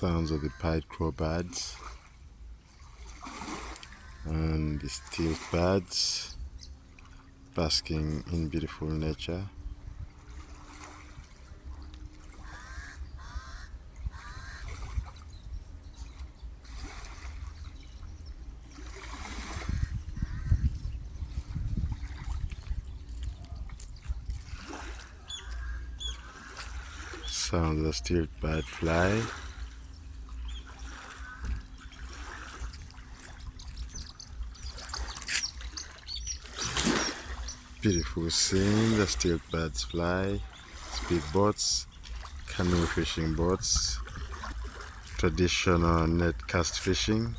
Sounds of the pied crow birds and the stilt birds basking in beautiful nature. Sounds of the stilt bird fly. Beautiful scene, the stilt birds fly, speed boats, canoe fishing boats, traditional net cast fishing.